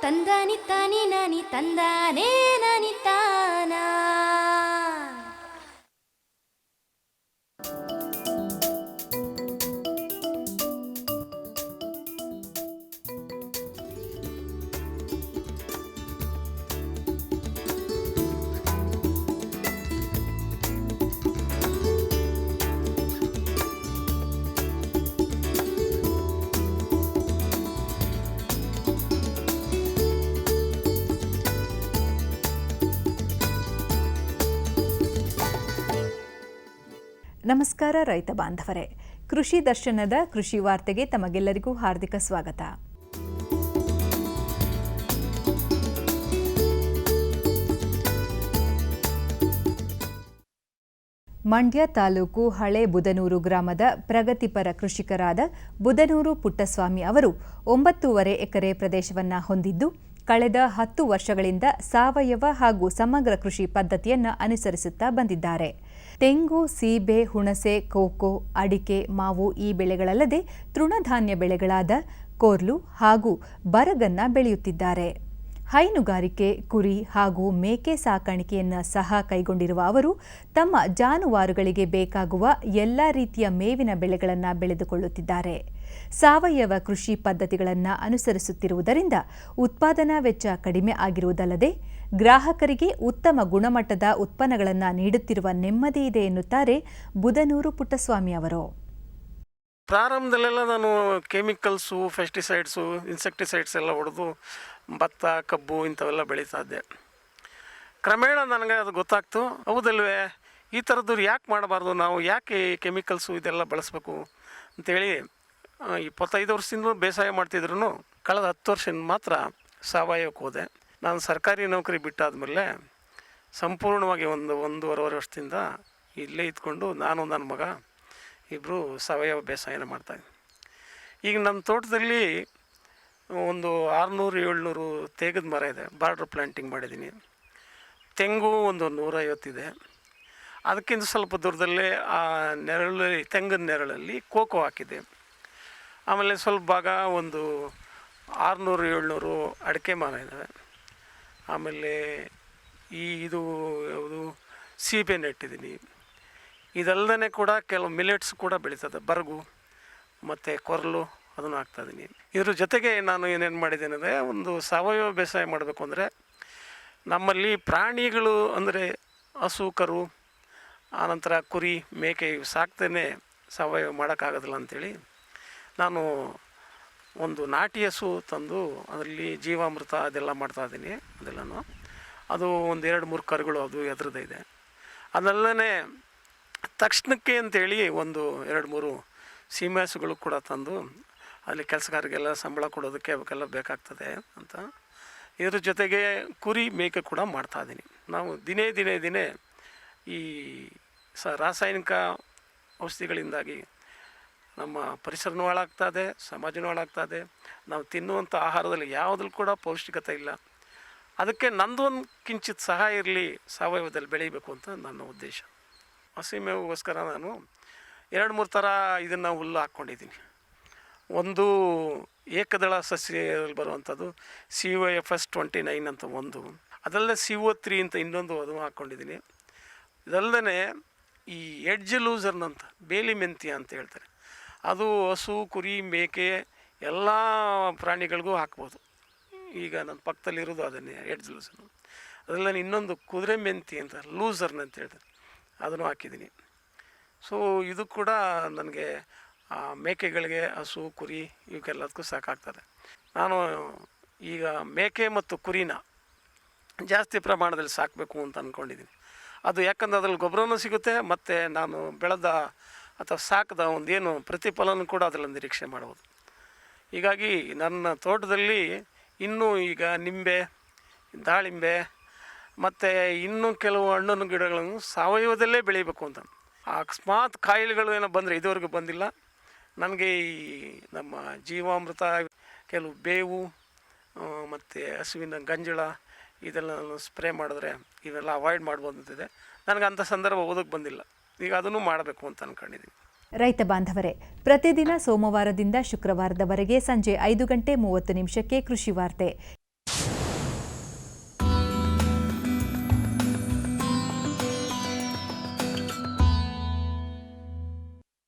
ತಂದಾನಿ ತಾನಿ ನಾನಿ ತಂದಾನೇ ನಾನಿ ತಾನ. ನಮಸ್ಕಾರ ರೈತ ಬಾಂಧವರೇ, ಕೃಷಿ ದರ್ಶನದ ಕೃಷಿ ವಾರ್ತೆಗೆ ತಮಗೆಲ್ಲರಿಗೂ ಹಾರ್ದಿಕ ಸ್ವಾಗತ. ಮಂಡ್ಯ ತಾಲೂಕು ಹಳೆ ಬುದನೂರು ಗ್ರಾಮದ ಪ್ರಗತಿಪರ ಕೃಷಿಕರಾದ ಬುದನೂರು ಪುಟ್ಟಸ್ವಾಮಿ ಅವರು 9.5 ಎಕರೆ ಪ್ರದೇಶವನ್ನು ಹೊಂದಿದ್ದು ಕಳೆದ 10 ವರ್ಷಗಳಿಂದ ಸಾವಯವ ಹಾಗೂ ಸಮಗ್ರ ಕೃಷಿ ಪದ್ಧತಿಯನ್ನು ಅನುಸರಿಸುತ್ತಾ ಬಂದಿದ್ದಾರೆ. ತೆಂಗು, ಸೀಬೆ, ಹುಣಸೆ, ಕೋಕೋ, ಅಡಿಕೆ, ಮಾವು ಈ ಬೆಳೆಗಳಲ್ಲದೆ ತೃಣಧಾನ್ಯ ಬೆಳೆಗಳಾದ ಕೊರ್ಲು ಹಾಗೂ ಬರಗನ್ನ ಬೆಳೆಯುತ್ತಿದ್ದಾರೆ. ಹೈನುಗಾರಿಕೆ, ಕುರಿ ಹಾಗೂ ಮೇಕೆ ಸಾಕಾಣಿಕೆಯನ್ನು ಸಹ ಕೈಗೊಂಡಿರುವ ಅವರು ತಮ್ಮ ಜಾನುವಾರುಗಳಿಗೆ ಬೇಕಾಗುವ ಎಲ್ಲ ರೀತಿಯ ಮೇವಿನ ಬೆಳೆಗಳನ್ನು ಬೆಳೆದುಕೊಳ್ಳುತ್ತಿದ್ದಾರೆ. ಸಾವಯವ ಕೃಷಿ ಪದ್ಧತಿಗಳನ್ನು ಅನುಸರಿಸುತ್ತಿರುವುದರಿಂದ ಉತ್ಪಾದನಾ ವೆಚ್ಚ ಕಡಿಮೆ ಆಗಿರುವುದಲ್ಲದೆ ಗ್ರಾಹಕರಿಗೆ ಉತ್ತಮ ಗುಣಮಟ್ಟದ ಉತ್ಪನ್ನಗಳನ್ನು ನೀಡುತ್ತಿರುವ ನೆಮ್ಮದಿ ಇದೆ ಎನ್ನುತ್ತಾರೆ ಬುದನೂರು ಪುಟ್ಟಸ್ವಾಮಿ ಅವರು. ಪ್ರಾರಂಭದಲ್ಲೆಲ್ಲ ನಾನು ಕೆಮಿಕಲ್ಸು, ಪೆಸ್ಟಿಸೈಡ್ಸು, ಇನ್ಸೆಕ್ಟಿಸೈಡ್ಸ್ ಎಲ್ಲ ಹೊಡೆದು ಭತ್ತ, ಕಬ್ಬು ಇಂಥವೆಲ್ಲ ಬೆಳೀತಾ ಇದ್ದೆ. ಕ್ರಮೇಣ ನನಗೆ ಅದು ಗೊತ್ತಾಗ್ತು, ಹೌದಲ್ವೇ ಈ ಥರದ್ದು ಯಾಕೆ ಮಾಡಬಾರ್ದು, ನಾವು ಯಾಕೆ ಕೆಮಿಕಲ್ಸು ಇದೆಲ್ಲ ಬಳಸಬೇಕು ಅಂಥೇಳಿ 25 ವರ್ಷದಿಂದ ಬೇಸಾಯ ಮಾಡ್ತಿದ್ರು ಕಳೆದ 10 ವರ್ಷದಿಂದ ಮಾತ್ರ ಸಾವಯವಕ್ಕೆ ಹೋದೆ. ನಾನು ಸರ್ಕಾರಿ ನೌಕರಿ ಬಿಟ್ಟಾದಮೇಲೆ ಸಂಪೂರ್ಣವಾಗಿ ಒಂದೂವರೆ ವರ್ಷದಿಂದ ಇಲ್ಲೇ ಇದ್ಕೊಂಡು ನಾನು ನನ್ನ ಮಗ ಇಬ್ಬರು ಸಾವಯವ ಬೇಸಾಯನ ಮಾಡ್ತಾಯಿದ್ವಿ. ಈಗ ನಮ್ಮ ತೋಟದಲ್ಲಿ ಒಂದು 600-700 ತೇಗದ ಮರ ಇದೆ, ಬಾರ್ಡ್ರ್ ಪ್ಲ್ಯಾಂಟಿಂಗ್ ಮಾಡಿದ್ದೀನಿ. ತೆಂಗು ಒಂದು 150 ಇದೆ. ಅದಕ್ಕಿಂತ ಸ್ವಲ್ಪ ದೂರದಲ್ಲೇ ಆ ತೆಂಗಿನ ನೆರಳಲ್ಲಿ ಕೋಕೋ ಹಾಕಿದೆ. ಆಮೇಲೆ ಸ್ವಲ್ಪ ಭಾಗ ಒಂದು 600-700 ಅಡಿಕೆ ಮರ ಇದ್ದಾವೆ. ಆಮೇಲೆ ಇದು ಯಾವುದು ಸೀಬೆ ನೆಟ್ಟಿದ್ದೀನಿ. ಇದಲ್ಲದೇ ಕೂಡ ಕೆಲವು ಮಿಲೆಟ್ಸ್ ಕೂಡ ಬೆಳೀತದೆ, ಬರಗು ಮತ್ತು ಕೊರಲು ಅದನ್ನು ಹಾಕ್ತಾಯಿದ್ದೀನಿ. ಇದ್ರ ಜೊತೆಗೆ ನಾನು ಏನೇನು ಮಾಡಿದ್ದೇನೆ ಅಂದರೆ, ಒಂದು ಸಾವಯವ ಬೇಸಾಯ ಮಾಡಬೇಕು ಅಂದರೆ ನಮ್ಮಲ್ಲಿ ಪ್ರಾಣಿಗಳು ಅಂದರೆ ಹಸು, ಕರು, ಆನಂತರ ಕುರಿ, ಮೇಕೆ ಇವು ಸಾಕ್ತೇನೆ ಸಾವಯವ ಮಾಡೋಕ್ಕಾಗೋದಿಲ್ಲ ಅಂಥೇಳಿ ನಾನು ಒಂದು ನಾಟಿ ಹಸು ತಂದು ಅದರಲ್ಲಿ ಜೀವಾಮೃತ ಅದೆಲ್ಲ ಮಾಡ್ತಾಯಿದ್ದೀನಿ. ಅದೆಲ್ಲನೂ ಅದು ಒಂದು 2-3 ಕರುಗಳು ಅದು ಎದುರದಿದೆ. ಅದಲ್ಲದೇ ತಕ್ಷಣಕ್ಕೆ ಅಂಥೇಳಿ ಒಂದು 2-3 ಸೀಮೆ ಹಸುಗಳು ಕೂಡ ತಂದು ಅಲ್ಲಿ ಕೆಲಸಗಾರರಿಗೆಲ್ಲ ಸಂಬಳ ಕೊಡೋದಕ್ಕೆ ಅವಕ್ಕೆಲ್ಲ ಬೇಕಾಗ್ತದೆ ಅಂತ. ಇದ್ರ ಜೊತೆಗೆ ಕುರಿ, ಮೇಕೆ ಕೂಡ ಮಾಡ್ತಾಯಿದ್ದೀನಿ. ನಾವು ದಿನೇ ಈ ರಾಸಾಯನಿಕ ಔಷಧಿಗಳಿಂದಾಗಿ ನಮ್ಮ ಪರಿಸರನೂ ಹಾಳಾಗ್ತದೆ, ಸಮಾಜನೂ ಹಾಳಾಗ್ತದೆ. ನಾವು ತಿನ್ನುವಂಥ ಆಹಾರದಲ್ಲಿ ಯಾವುದ್ರಲ್ಲಿ ಕೂಡ ಪೌಷ್ಟಿಕತೆ ಇಲ್ಲ. ಅದಕ್ಕೆ ನಂದೊಂದು ಕಿಂಚಿತ್ ಸಹಾಯ ಇರಲಿ, ಸಾವಯವದಲ್ಲಿ ಬೆಳೀಬೇಕು ಅಂತ ನನ್ನ ಉದ್ದೇಶ. ಹಸಿಮೇವಿಗೋಸ್ಕರ ನಾನು 2-3 ಥರ ಇದನ್ನು ಹುಲ್ಲು ಹಾಕ್ಕೊಂಡಿದ್ದೀನಿ. ಒಂದು ಏಕದಳ ಸಸ್ಯದಲ್ಲಿ ಬರುವಂಥದ್ದು COFS 29 ಅಂತ ಒಂದು, ಅದಲ್ಲದೆ CO3 ಅಂತ ಇನ್ನೊಂದು ಅದು ಹಾಕ್ಕೊಂಡಿದ್ದೀನಿ. ಇದಲ್ಲದೆ ಈ ಎಡ್ಜ್ ಲೂಸರ್ನಂತ ಬೇಲಿ ಮೆಂತ್ಯ ಅಂತ ಹೇಳ್ತಾರೆ, ಅದು ಹಸು, ಕುರಿ, ಮೇಕೆ ಎಲ್ಲ ಪ್ರಾಣಿಗಳಿಗೂ ಹಾಕ್ಬೋದು. ಈಗ ನನ್ನ ಪಕ್ಕದಲ್ಲಿರೋದು ಅದನ್ನೇ ಎಡ್ಜ್ ಲೂಸರ್ನು. ಅದರಲ್ಲಿ ಇನ್ನೊಂದು ಕುದುರೆ ಮೆಂತಿ ಅಂತ ಲೂಸರ್ನ್ ಅಂತ ಹೇಳ್ತಾರೆ, ಅದನ್ನು ಹಾಕಿದ್ದೀನಿ. ಸೊ ಇದು ಕೂಡ ನನಗೆ ಮೇಕೆಗಳಿಗೆ, ಹಸು, ಕುರಿ ಇವಕ್ಕೆಲ್ಲದಕ್ಕೂ ಸಾಕಾಗ್ತದೆ. ನಾನು ಈಗ ಮೇಕೆ ಮತ್ತು ಕುರಿನ ಜಾಸ್ತಿ ಪ್ರಮಾಣದಲ್ಲಿ ಸಾಕಬೇಕು ಅಂತ ಅಂದ್ಕೊಂಡಿದ್ದೀನಿ. ಅದು ಯಾಕಂದ್ರೆ ಅದ್ರಲ್ಲಿ ಗೊಬ್ಬರನೂ ಸಿಗುತ್ತೆ, ಮತ್ತು ನಾನು ಬೆಳೆದ ಅಥವಾ ಸಾಕಿದ ಒಂದೇನು ಪ್ರತಿಫಲನೂ ಕೂಡ ಅದರಲ್ಲಿ ನಿರೀಕ್ಷೆ ಮಾಡ್ಬೋದು. ಹೀಗಾಗಿ ನನ್ನ ತೋಟದಲ್ಲಿ ಇನ್ನೂ ಈಗ ನಿಂಬೆ, ದಾಳಿಂಬೆ ಮತ್ತು ಇನ್ನೂ ಕೆಲವು ಹಣ್ಣಿನ ಗಿಡಗಳನ್ನು ಸಾವಯವದಲ್ಲೇ ಬೆಳೀಬೇಕು ಅಂತ. ಅಕಸ್ಮಾತ್ ಕಾಯಿಲೆಗಳು ಏನೋ ಬಂದರೆ, ಇದುವರೆಗೂ ಬಂದಿಲ್ಲ ನನಗೆ. ಈ ನಮ್ಮ ಜೀವಾಮೃತ, ಕೆಲವು ಬೇವು ಮತ್ತು ಹಸುವಿನ ಗಂಜಳ ಇದೆಲ್ಲ ಸ್ಪ್ರೇ ಮಾಡಿದ್ರೆ ಇವೆಲ್ಲ ಅವಾಯ್ಡ್ ಮಾಡ್ಬೋದು ಅಂತಿದೆ. ನನಗೆ ಅಂಥ ಸಂದರ್ಭ ಓದೋಕ್ಕೆ ಬಂದಿಲ್ಲ. ಈಗ ಅದನ್ನು ಮಾಡಬೇಕು ಅಂತ ಅಂದ್ಕೊಂಡಿದ್ದೀನಿ. ರೈತ ಬಾಂಧವರೇ, ಪ್ರತಿದಿನ ಸೋಮವಾರದಿಂದ ಶುಕ್ರವಾರದವರೆಗೆ ಸಂಜೆ 5:30 ಕೃಷಿ ವಾರ್ತೆ